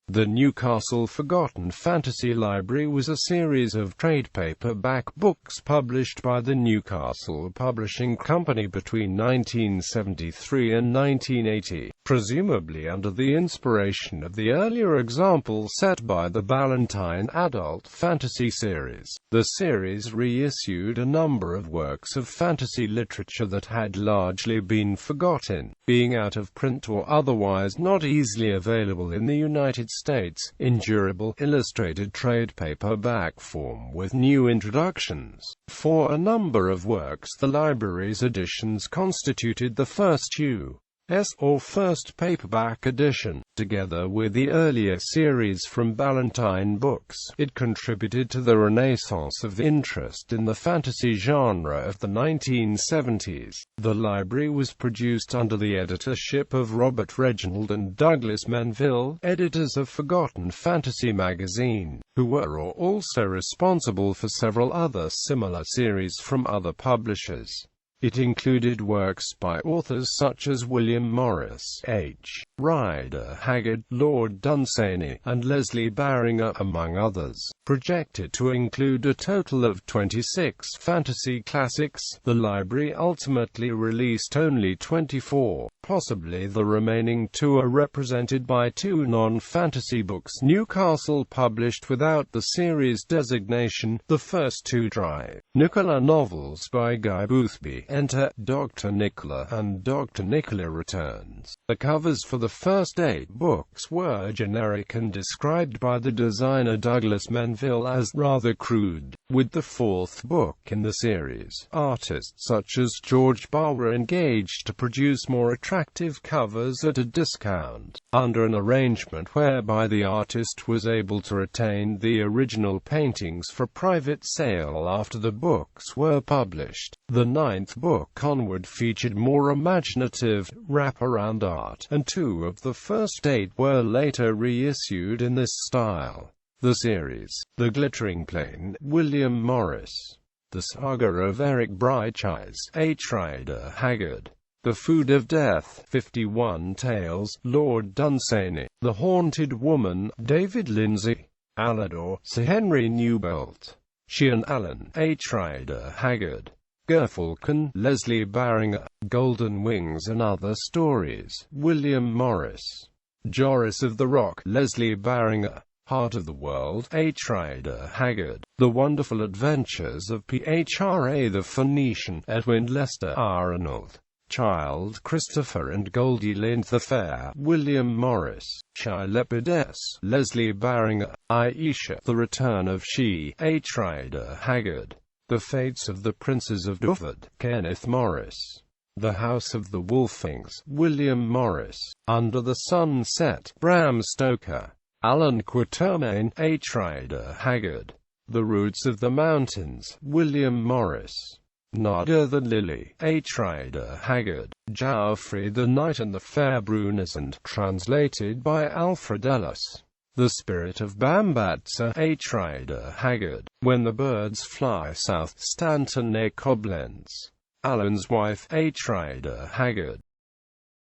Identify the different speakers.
Speaker 1: The Newcastle Forgotten Fantasy Library was a series of trade paperback books published by the Newcastle Publishing Company between 1973 and 1980, presumably under the inspiration of the earlier example set by the Ballantine Adult Fantasy series. The series reissued a number of works of fantasy literature that had largely been forgotten, being out of print or otherwise not easily available in the United States, in durable, illustrated trade paperback form with new introductions. For a number of works, the library's editions constituted the first U.S.or first paperback edition. Together with the earlier series from Ballantine Books, it contributed to the renaissance of interest in the fantasy genre of the 1970s. The library was produced under the editorship of Robert Reginald and Douglas Manville, editors of Forgotten Fantasy magazine, who were also responsible for several other similar series from other publishers. It included works by authors such as William Morris, H. Rider Haggard, Lord Dunsany, and Leslie Barringer, among others. Projected to include a total of 26 fantasy classics, the library ultimately released only 24. Possibly the remaining two are represented by two non-fantasy books Newcastle published without the series designation, the first two dry Nicola novels by Guy Boothby, Enter Dr. Nicola and Dr. Nicola Returns. The covers for the first 8 books were generic and described by the designer Douglas Manville as rather crude. With the 4th book in the series, artists such as George Barr were engaged to produce more attractive covers at a discount, under an arrangement whereby the artist was able to retain the original paintings for private sale after the books were published. The 9th book onward featured more imaginative, wraparound art, and 2 of the first 8 were later reissued in this style. The series, The Glittering Plain, William Morris. The Saga of Eric Brighteyes, H. Rider Haggard. The Food of Death, 51 Tales, Lord Dunsany. The Haunted Woman, David Lindsay. Alador, Sir Henry Newbolt. Sheehan Allen, H. Rider Haggard. Gerfalcon, Leslie Barringer. Golden Wings and Other Stories, William Morris. Joris of the Rock, Leslie Barringer. Heart of the World, H. Rider Haggard. The Wonderful Adventures of Phra the Phoenician, Edwin Lester Arnold. Child Christopher and Goldie Lind the Fair, William Morris. Shy Leopardess, Leslie Barringer. Aisha, The Return of She, H. Rider Haggard. The Fates of the Princes of Duford, Kenneth Morris. The House of the Wolfings, William Morris. Under the Sunset, Bram Stoker. Alan Quatermain, H. Rider Haggard. The Roots of the Mountains, William Morris. Nada the Lily, H. Rider Haggard. Geoffrey the Knight and the Fair Brunezand, translated by Alfred Ellis. The Spirit of Bambatza, H. Rider Haggard. When the Birds Fly South, Stanton A. Koblenz. Alan's Wife, H. Rider Haggard.